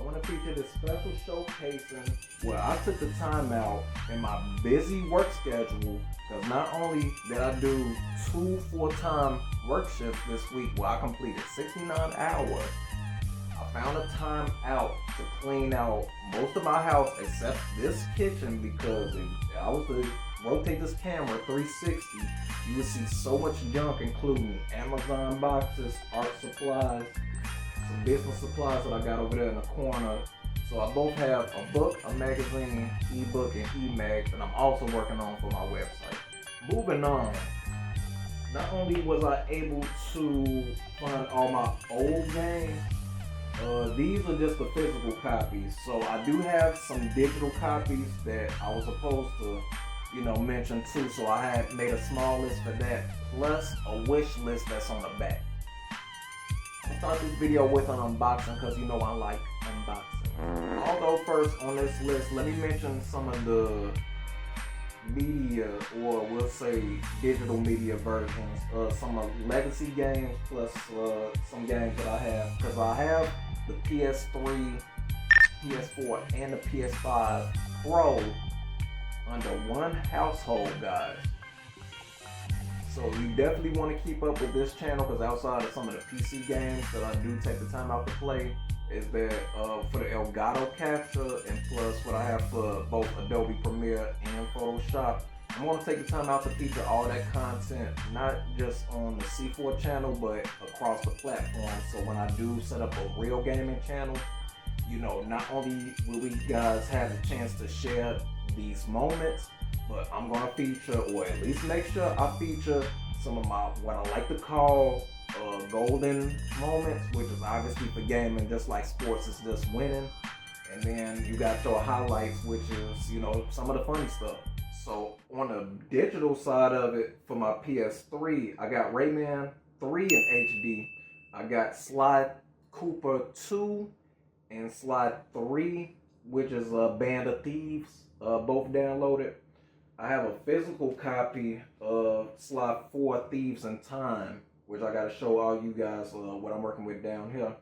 I want to feature this special showcasing where I took the time out in my busy work schedule, because not only did I do 2 full-time work shifts this week where I completed 69 hours, I found a time out to clean out most of my house except this kitchen, because if I was to rotate this camera 360, you would see so much junk, including Amazon boxes, art supplies, some business supplies that I got over there in the corner. So I both have a book, a magazine, ebook, and e-mag that I'm also working on for my website. Moving on, not only was I able to find all my old games, these are just the physical copies. So I do have some digital copies that I was supposed to, mention too. So I had made a small list for that, plus a wish list that's on the back. I'll start this video with an unboxing because I like unboxing. Although first on this list, let me mention some of the media, or we'll say digital media versions of some of legacy games, plus some games that I have, because I have the PS3, PS4, and the PS5 Pro under one household, guys. So you definitely want to keep up with this channel, because outside of some of the PC games that I do take the time out to play, is that for the Elgato capture, and plus what I have for both Adobe Premiere and Photoshop, I'm going to take the time out to feature all that content, not just on the C4 channel, but across the platform. So when I do set up a real gaming channel, not only will we guys have the chance to share these moments, but I'm going to feature, or at least make sure I feature, some of my, what I like to call golden moments, which is obviously for gaming, just like sports is just winning. And then you got your highlights, which is, some of the funny stuff. So on the digital side of it, for my PS3, I got Rayman 3 in HD. I got Sly Cooper 2 and Sly 3, which is Band of Thieves, both downloaded. I have a physical copy of Sly 4 Thieves in Time, which I got to show all you guys what I'm working with down here.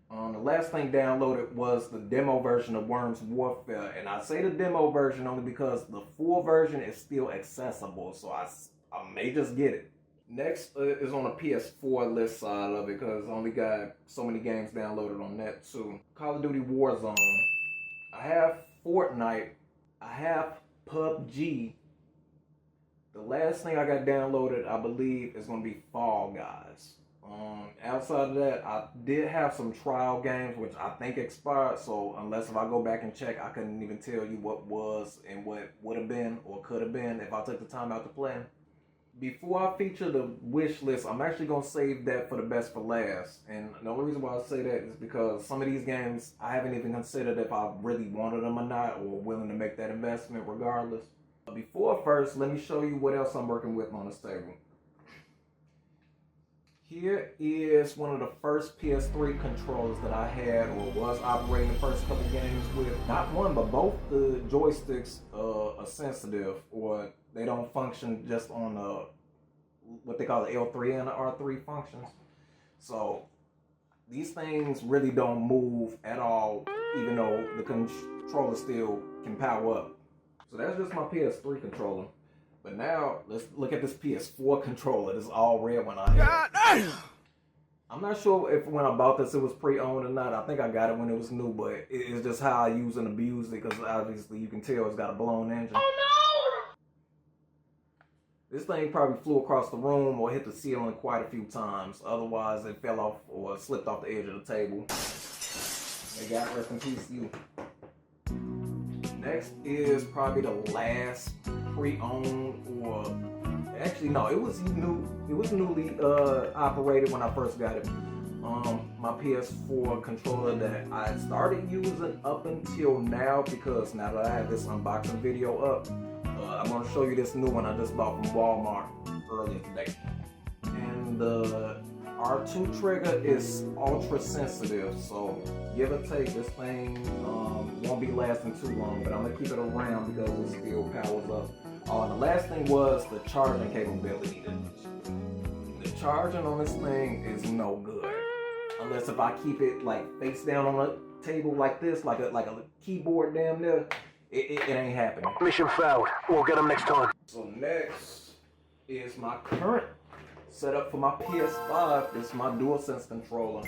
The last thing downloaded was the demo version of Worms Warfare, and I say the demo version only because the full version is still accessible, so I may just get it. Next is on the PS4 list side of it, because I only got so many games downloaded on that too. Call of Duty Warzone. I have Fortnite. I have PUBG. The last thing I got downloaded, I believe, is going to be Fall Guys. Outside of that, I did have some trial games which I think expired, so unless if I go back and check, I couldn't even tell you what was and what would have been or could have been if I took the time out to play. Before I feature the wish list, I'm actually going to save that for the best for last. And the only reason why I say that is because some of these games I haven't even considered if I really wanted them or not, or willing to make that investment regardless. Before first, let me show you what else I'm working with on this table. Here is one of the first PS3 controllers that I had, or was operating the first couple games with. Not one, but both the joysticks are sensitive, or they don't function just on what they call the L3 and the R3 functions. So these things really don't move at all, even though the controller still can power up. So that's just my PS3 controller. But now, let's look at this PS4 controller. This is all red when I had it. I'm not sure if when I bought this it was pre-owned or not. I think I got it when it was new, but it's just how I use and abuse it, because obviously you can tell it's got a blown engine. Oh no! This thing probably flew across the room or hit the ceiling quite a few times. Otherwise, it fell off or slipped off the edge of the table. May God rest in peace, you. Next is probably the last pre-owned, or actually no, it was newly operated when I first got it. My PS4 controller that I started using up until now, because now that I have this unboxing video up, I'm going to show you this new one I just bought from Walmart earlier today. And the R2 trigger is ultra sensitive, so give or take, this thing won't be lasting too long, but I'm gonna keep it around because it still powers up. Oh, and the last thing was the charging capability. The charging on this thing is no good unless if I keep it like face down on table like this, like a keyboard damn near, it ain't happening. Mission failed. We'll get them next time. So next is my current setup for my PS5. This is my DualSense controller.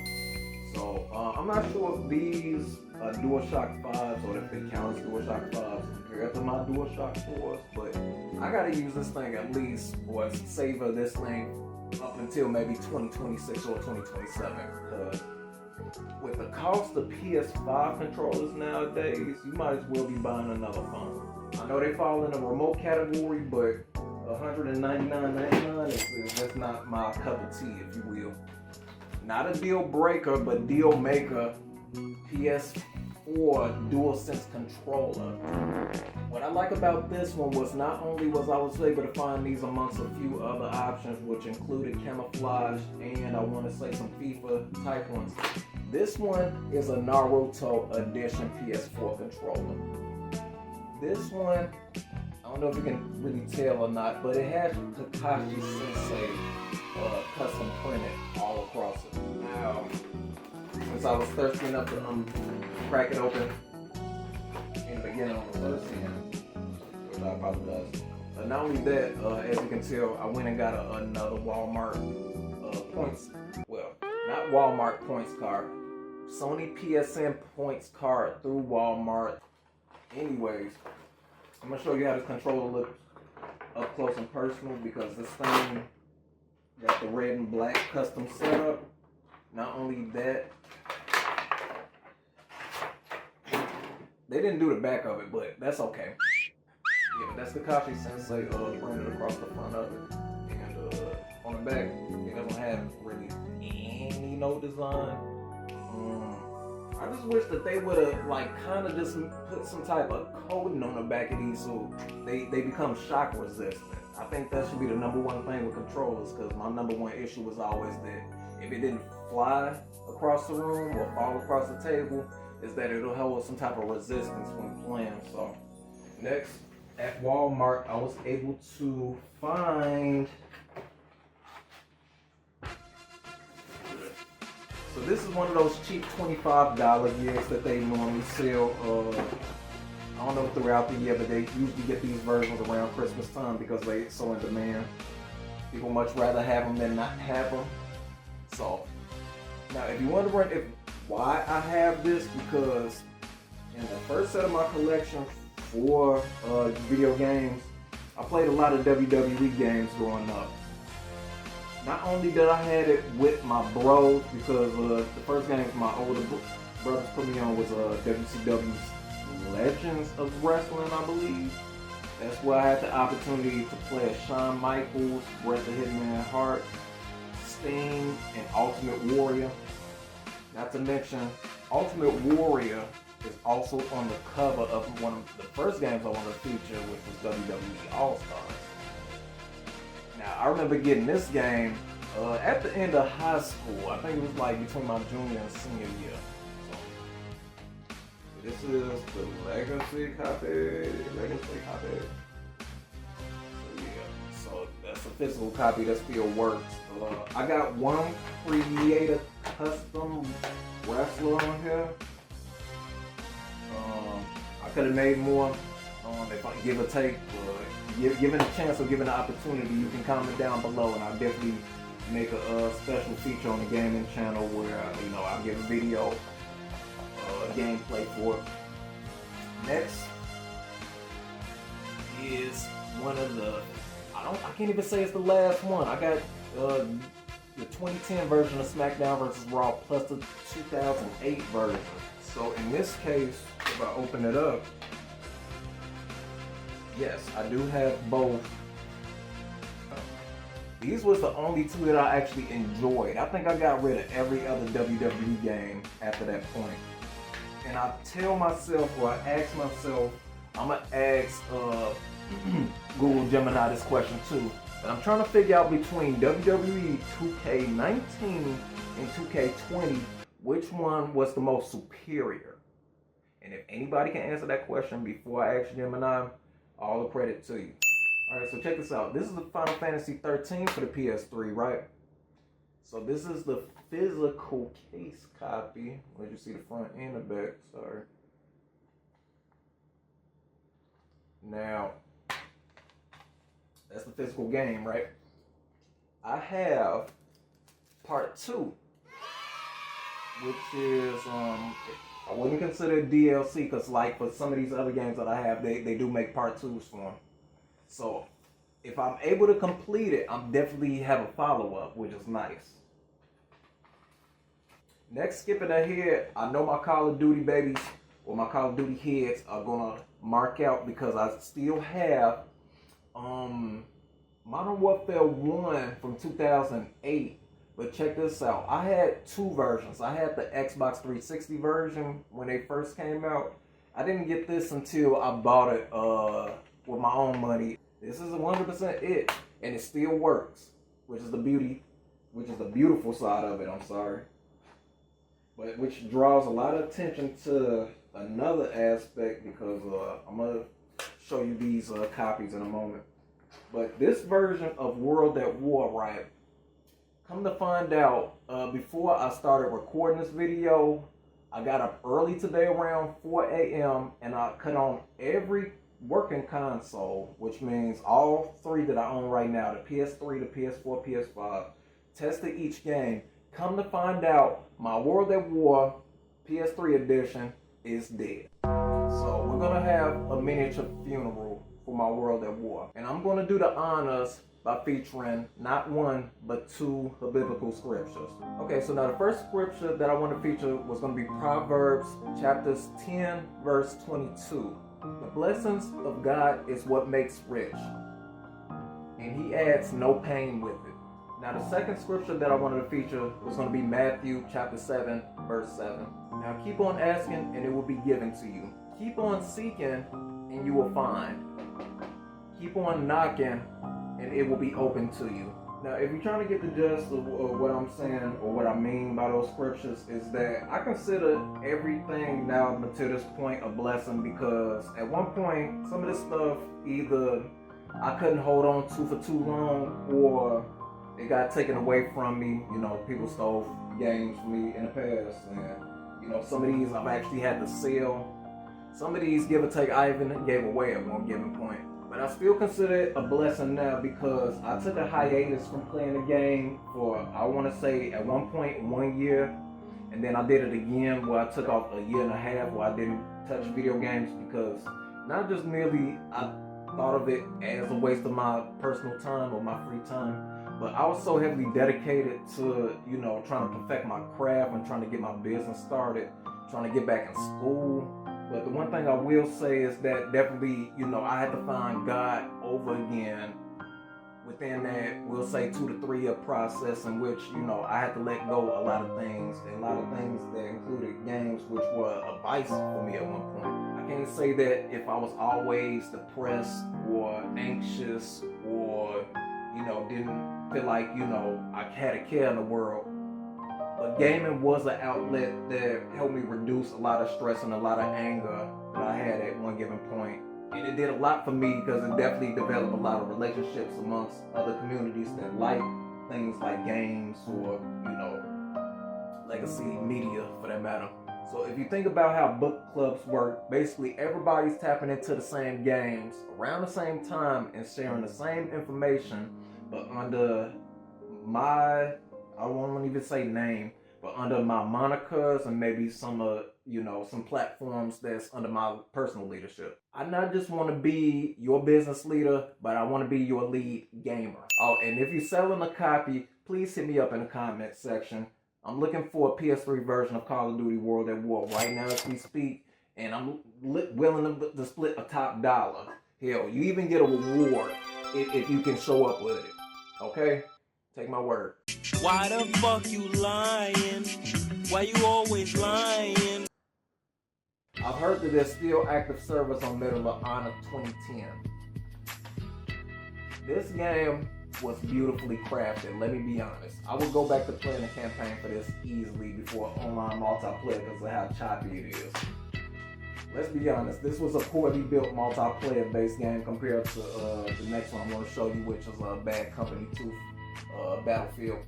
So I'm not sure if these are DualShock 5s or if they count as DualShock 5s compared to my DualShock 4s, but I gotta use this thing at least, or savor this thing up until maybe 2026 or 2027. Because with the cost of PS5 controllers nowadays, you might as well be buying another phone. I know they fall in the remote category, but $199.99 is just not my cup of tea, if you will. Not a deal breaker, but deal maker. PS4 DualSense controller. What I like about this one was not only was I was able to find these amongst a few other options, which included camouflage and I want to say some FIFA type ones. This one is a Naruto edition PS4 controller. This one, I don't know if you can really tell or not, but it has Kakashi Sensei custom printed all across it. Now, since I was thirsty enough to crack it open in the beginning on the first hand, which I apologize. Not only that, as you can tell, I went and got another Walmart points, well, not Walmart points card, Sony PSN points card through Walmart. Anyways, I'm gonna show you how this controller looks up close and personal, because this thing got the red and black custom setup. Not only that, they didn't do the back of it, but that's okay. Yeah, that's the Kakashi Sensei printed across the front of it. And on the back, it doesn't have really any no design. I just wish that they would have like kind of just put some type of coating on the back of these so they become shock resistant. I think that should be the number one thing with controllers, because my number one issue was always that if it didn't fly across the room or fall across the table, is that it'll hold some type of resistance when playing. So next, at Walmart, I was able to find, so this is one of those cheap $25 gears that they normally sell. I don't know throughout the year, but they usually get these versions around Christmas time because they're so in demand. People much rather have them than not have them. So now, if you're wondering why I have this, because in the first set of my collection for video games, I played a lot of WWE games growing up. Not only did I have it with my bros, because the first game my older brothers put me on was WCW's Legends of Wrestling, I believe. That's where I had the opportunity to play as Shawn Michaels, Bret the Hitman Hart, Sting, and Ultimate Warrior. Not to mention, Ultimate Warrior is also on the cover of one of the first games I wanted to feature, which was WWE All-Stars. Now, I remember getting this game at the end of high school. I think it was like between my junior and senior year. So, this is the Legacy copy. So that's a physical copy that still works. I got one Creator custom wrestler on here. I could have made more if I give or take. Given a chance or given an opportunity, you can comment down below, and I'll definitely make a special feature on the gaming channel where I'll give a video, gameplay for it. Next is one of the, I can't even say it's the last one. I got the 2010 version of SmackDown vs. Raw plus the 2008 version. So in this case, if I open it up, yes, I do have both. These was the only two that I actually enjoyed. I think I got rid of every other WWE game after that point. And I tell myself, or I ask myself, I'm gonna ask Google Gemini this question too. But I'm trying to figure out between WWE 2K19 and 2K20, which one was the most superior? And if anybody can answer that question before I ask Gemini, all the credit to you. Alright, so check this out. This is the Final Fantasy 13 for the PS3, right? So this is the physical case copy. Let you see the front and the back, sorry. Now, that's the physical game, right? I have part 2, which is, I wouldn't consider it DLC, because like for some of these other games that I have, they do make part 2s for them. So, if I'm able to complete it, I'm definitely have a follow-up, which is nice. Next, skipping ahead, I know my Call of Duty babies, or my Call of Duty heads are gonna mark out because I still have Modern Warfare 1 from 2008. But check this out. I had 2 versions. I had the Xbox 360 version when they first came out. I didn't get this until I bought it with my own money. This is 100% it, and it still works, which is the beautiful side of it. I'm sorry, but which draws a lot of attention to another aspect, because I'm gonna show you these copies in a moment. But this version of World at War, right? Come to find out, before I started recording this video, I got up early today around 4 a.m. and I cut on every working console, which means all 3 that I own right now, the PS3, the PS4, PS5, tested each game. Come to find out, my World at War PS3 edition is dead. So we're gonna have a miniature funeral for my World at War. And I'm gonna do the honors by featuring not 1, but 2 biblical scriptures. Okay, so now the first scripture that I want to feature was going to be Proverbs chapters 10, verse 22. The blessings of God is what makes rich, and he adds no pain with it. Now the second scripture that I wanted to feature was going to be Matthew chapter 7, verse 7. Now keep on asking and it will be given to you. Keep on seeking and you will find. Keep on knocking and it will be open to you. Now, if you're trying to get the gist of what I'm saying or what I mean by those scriptures, is that I consider everything now to this point a blessing, because at one point, some of this stuff either I couldn't hold on to for too long, or it got taken away from me. You know, people stole games from me in the past, and you know, some of these I've actually had to sell. Some of these, give or take, I even gave away at one given point. But I still consider it a blessing now, because I took a hiatus from playing the game for, I want to say, at one point 1 year. And then I did it again where I took off 1.5 years where I didn't touch video games, because not just merely I thought of it as a waste of my personal time or my free time, but I was so heavily dedicated to, you know, trying to perfect my craft and trying to get my business started, trying to get back in school. But the one thing I will say is that definitely, you know, I had to find God over again within that, we'll say 2 to 3 year process, in which, you know, I had to let go a lot of things, and a lot of things that included games, which were a vice for me at one point. I can't say that if I was always depressed or anxious or, you know, didn't feel like, you know, I had a care in the world. But gaming was an outlet that helped me reduce a lot of stress and a lot of anger that I had at one given point. And it did a lot for me, because it definitely developed a lot of relationships amongst other communities that like things like games or, you know, legacy media for that matter. So if you think about how book clubs work, basically everybody's tapping into the same games around the same time and sharing the same information, but under my, I won't even say name, but under my monikers and maybe some you know, some platforms that's under my personal leadership. I not just want to be your business leader, but I want to be your lead gamer. Oh, and if you're selling a copy, please hit me up in the comment section. I'm looking for a PS3 version of Call of Duty World at War right now as we speak, and I'm willing to split a top dollar. Hell, you even get a reward if you can show up with it. Okay? Take my word. Why the fuck you lying? Why you always lying? I've heard that there's still active service on Medal of Honor 2010. This game was beautifully crafted, let me be honest. I would go back to playing the campaign for this easily before online multiplayer because of how choppy it is. Let's be honest, this was a poorly built multiplayer based game compared to the next one I'm going to show you, which is Bad Company 2 Battlefield.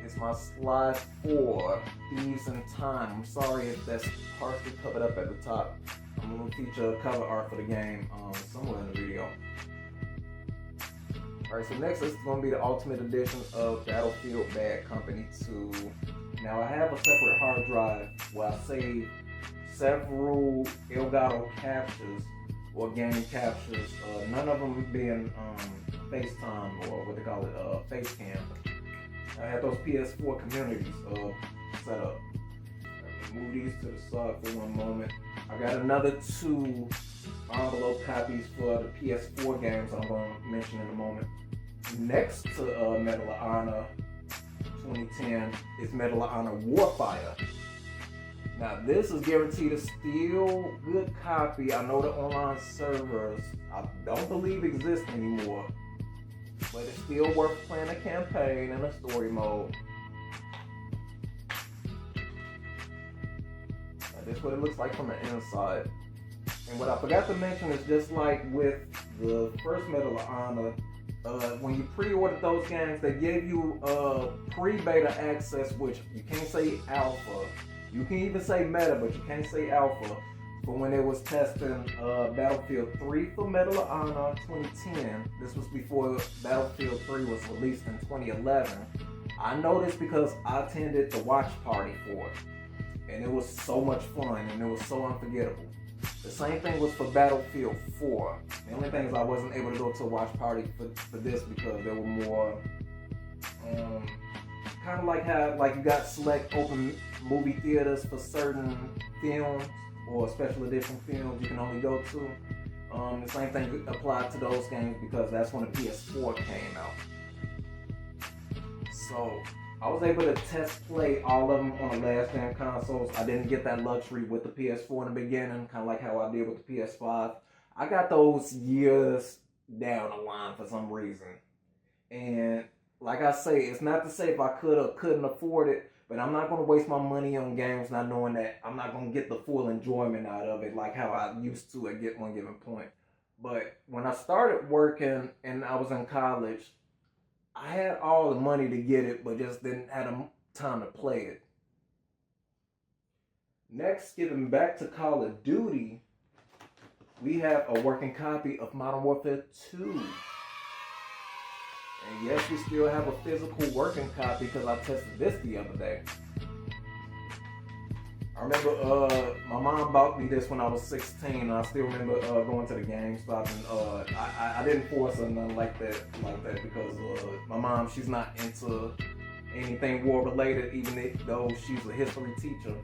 It's my slide for Thieves in Time. I'm sorry if that's partially covered up at the top. I'm going to feature cover art for the game somewhere in the video. Alright, so next is going to be the Ultimate Edition of Battlefield Bad Company 2. Now I have a separate hard drive where I save several Elgato captures or game captures, none of them being FaceTime or what they call it, Facecam. I had those PS4 communities set up. Move these to the side for one moment. I got another 2 envelope copies for the PS4 games I'm going to mention in a moment. Next to Medal of Honor 2010 is Medal of Honor Warfighter. Now this is guaranteed a still good copy. I know the online servers I don't believe exist anymore, but it's still worth playing a campaign and a story mode. Now, this is what it looks like from the inside. And what I forgot to mention is just like with the first Medal of Honor, when you pre-ordered those games, they gave you pre-beta access, which you can't say alpha. You can even say meta, but you can't say alpha. For when they was testing Battlefield 3 for Medal of Honor 2010. This was before Battlefield 3 was released in 2011. I know this because I attended the watch party for it. And it was so much fun and it was so unforgettable. The same thing was for Battlefield 4. The only thing is I wasn't able to go to a watch party for this because there were more kind of like how you got select open movie theaters for certain films or special edition films you can only go to. The same thing applied to those games because that's when the PS4 came out. So I was able to test play all of them on the last gen consoles. I didn't get that luxury with the PS4 in the beginning, kind of like how I did with the PS5. I got those years down the line for some reason. And like I say, it's not to say if I could or couldn't afford it, but I'm not going to waste my money on games not knowing that I'm not going to get the full enjoyment out of it like how I used to at one given point. But when I started working and I was in college, I had all the money to get it, but just didn't have time to play it. Next, getting back to Call of Duty, we have a working copy of Modern Warfare 2. And yes, we still have a physical working copy because I tested this the other day. I remember my mom bought me this when I was 16, and I still remember going to the GameStop, and I didn't force her nothing like that because my mom, she's not into anything war related, even though she's a history teacher.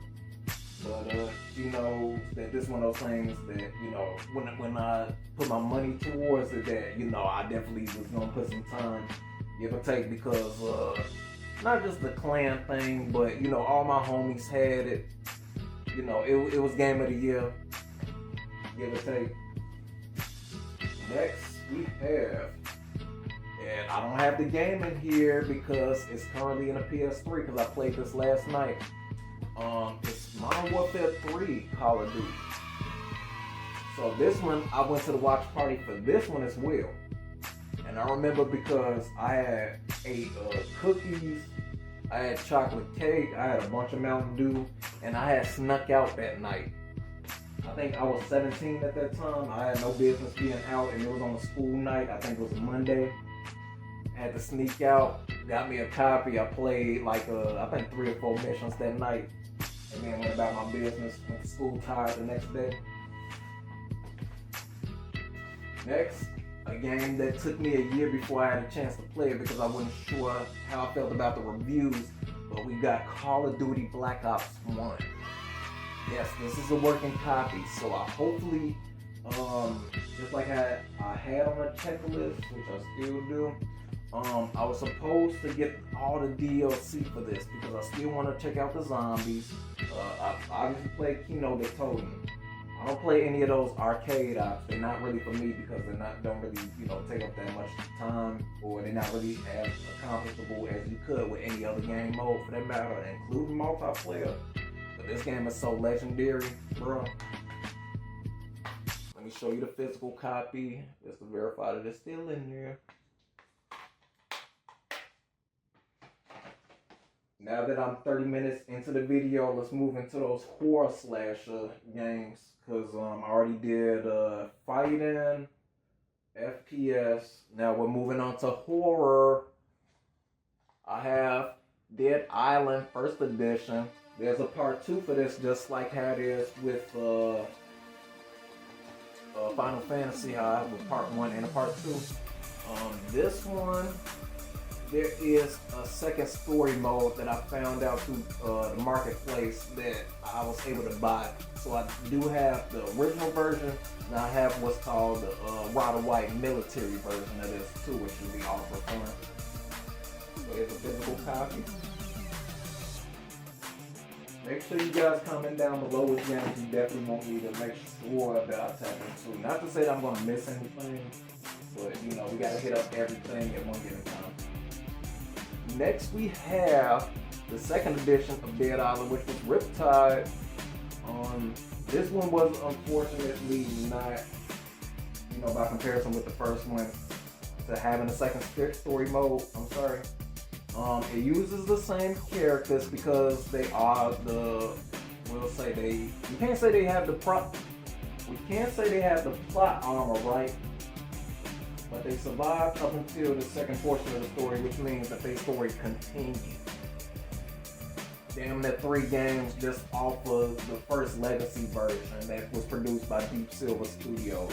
But she knows that this is one of those things that, you know, when I put my money towards it, that, you know, I definitely was gonna put some time, give or take, because not just the clan thing, but, you know, all my homies had it. You know, it was game of the year, give or take. Next, we have, and I don't have the game in here because it's currently in a PS3 because I played this last night. It's Modern Warfare 3 Call of Duty. So this one, I went to the watch party for this one as well. And I remember because I ate cookies, I had chocolate cake, I had a bunch of Mountain Dew, and I had snuck out that night. I think I was 17 at that time. I had no business being out, and it was on a school night. I think it was a Monday. I had to sneak out, got me a copy. I played like I think 3 or 4 missions that night, and then went about my business. Went to school tired the next day. Next, a game that took me a year before I had a chance to play it because I wasn't sure how I felt about the reviews, but we got Call of Duty Black Ops 1. Yes, this is a working copy, so I hopefully, just like I had on a checklist, which I still do, I was supposed to get all the DLC for this because I still want to check out the zombies. I obviously played Kino de Totem. I don't play any of those arcade ops. They're not really for me because don't really, you know, take up that much time, or they're not really as accomplishable as you could with any other game mode for that matter, including multiplayer. But this game is so legendary, bro. Let me show you the physical copy just to verify that it's still in there. Now that I'm 30 minutes into the video, let's move into those horror slasher games. Cause I already did fighting, FPS. Now we're moving on to horror. I have Dead Island First Edition. There's a part 2 for this, just like how it is with Final Fantasy, how I have a part 1 and a part 2. This one, there is a second story mode that I found out through the marketplace that I was able to buy. So I do have the original version, and I have what's called the Rod White military version of this too, which should be offered for. So here's a physical copy. Make sure you guys comment down below which games you definitely want me to make sure that I tap into. Not to say that I'm going to miss anything, but you know, we got to hit up everything at one given time. Next we have the second edition of Dead Island, which was Riptide. This one was unfortunately not, you know, by comparison with the first one, to having a second story mode. I'm sorry. It uses the same characters because they are we can't say they have the plot armor, right? But they survived up until the second portion of the story, which means that their story continues. Damn, that 3 games just off of the first legacy version that was produced by Deep Silver Studios.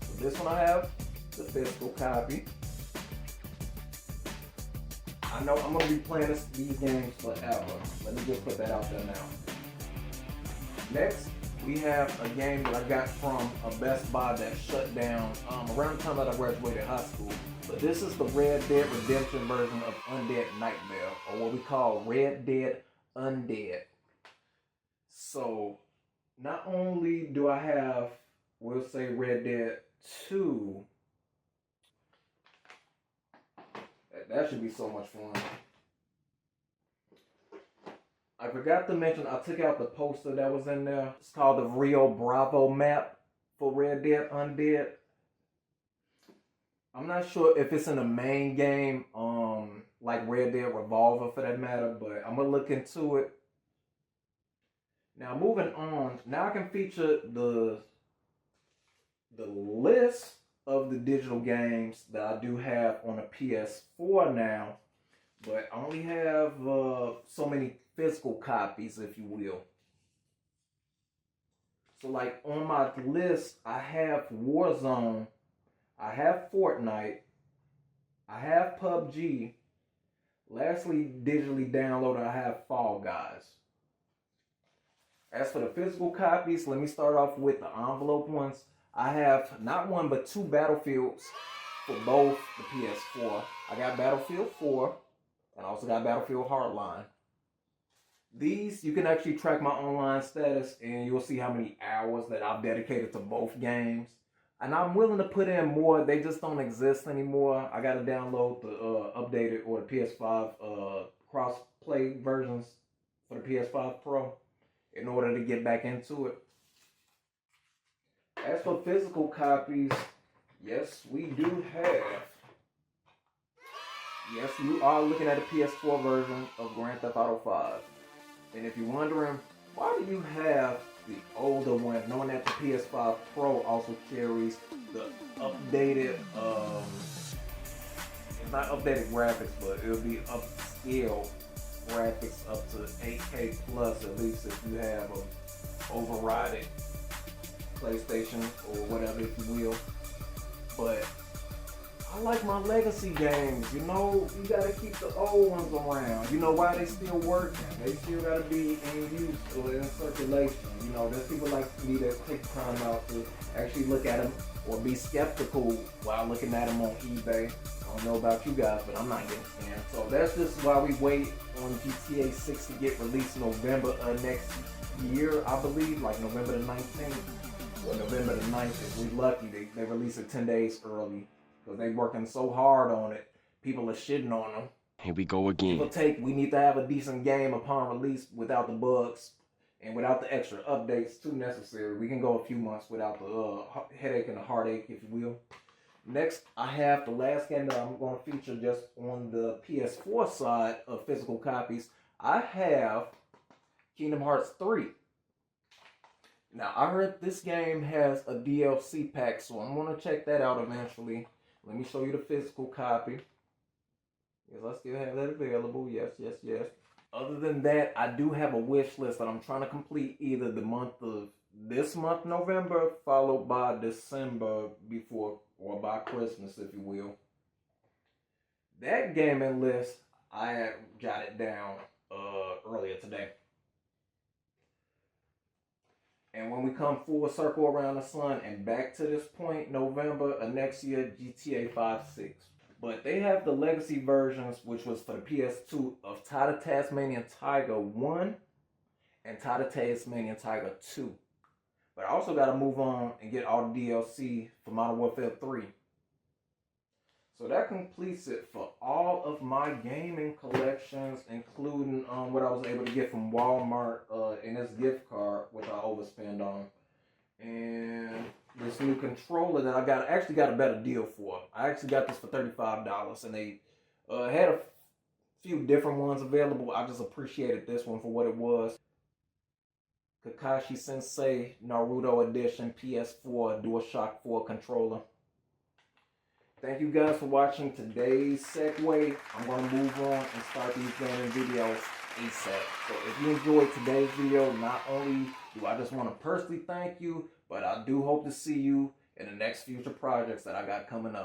So this one I have the physical copy. I know I'm going to be playing these games forever. Let me just put that out there now. Next, we have a game that I got from a Best Buy that shut down around the time that I graduated high school. But this is the Red Dead Redemption version of Undead Nightmare, or what we call Red Dead Undead. So, not only do I have, we'll say Red Dead 2, that should be so much fun. I forgot to mention, I took out the poster that was in there. It's called the Rio Bravo map for Red Dead Undead. I'm not sure if it's in the main game, like Red Dead Revolver for that matter, but I'm gonna look into it. Now moving on, now I can feature the list of the digital games that I do have on a PS4 now, but I only have so many physical copies, if you will. So like on my list, I have Warzone, I have Fortnite, I have PUBG. Lastly, digitally downloaded, I have Fall Guys. As for the physical copies, let me start off with the envelope ones. I have not one but 2 Battlefields for both the PS4. I got Battlefield 4 and I also got Battlefield Hardline. These, you can actually track my online status and you'll see how many hours that I've dedicated to both games. And I'm willing to put in more, they just don't exist anymore. I gotta download the updated or the PS5 cross-play versions for the PS5 Pro in order to get back into it. As for physical copies, yes, we do have. Yes, you are looking at a PS4 version of Grand Theft Auto 5. And if you're wondering, why do you have the older one, knowing that the PS5 Pro also carries the updated, it's not updated graphics, but it'll be upscale graphics up to 8K plus, at least if you have a overridden PlayStation or whatever, if you will. But I like my legacy games, you know, you gotta keep the old ones around. You know why they still working? They still gotta be in use or in circulation. You know, there's people like me that take time out to actually look at them or be skeptical while looking at them on eBay. I don't know about you guys, but I'm not getting scammed. So that's just why we wait on GTA 6 to get released November next year, I believe, like November the 19th or November the 9th. If we're lucky, they release it 10 days early. Because they working so hard on it, people are shitting on them. Here we go again. We need to have a decent game upon release without the bugs and without the extra updates too necessary. We can go a few months without the headache and the heartache, if you will. Next, I have the last game that I'm going to feature just on the PS4 side of physical copies. I have Kingdom Hearts 3. Now, I heard this game has a DLC pack, so I'm going to check that out eventually. Let me show you the physical copy. Yes, I still have that available. Yes, yes, yes. Other than that, I do have a wish list that I'm trying to complete either the month of this month, November, followed by December before, or by Christmas, if you will. That gaming list, I jotted down earlier today. And when we come full circle around the sun and back to this point, November of next year, GTA 5-6. But they have the legacy versions, which was for the PS2, of Tide of Tasmanian Tiger 1 and Tide of Tasmanian Tiger 2. But I also got to move on and get all the DLC for Modern Warfare 3. So that completes it for all of my gaming collections, including what I was able to get from Walmart in this gift card, which I overspent on. And this new controller that I actually got a better deal for. I actually got this for $35, and they had a few different ones available. I just appreciated this one for what it was. Kakashi Sensei Naruto Edition PS4 DualShock 4 controller. Thank you guys for watching today's segue. I'm going to move on and start these gaming videos ASAP. So if you enjoyed today's video, not only do I just want to personally thank you, but I do hope to see you in the next future projects that I got coming up.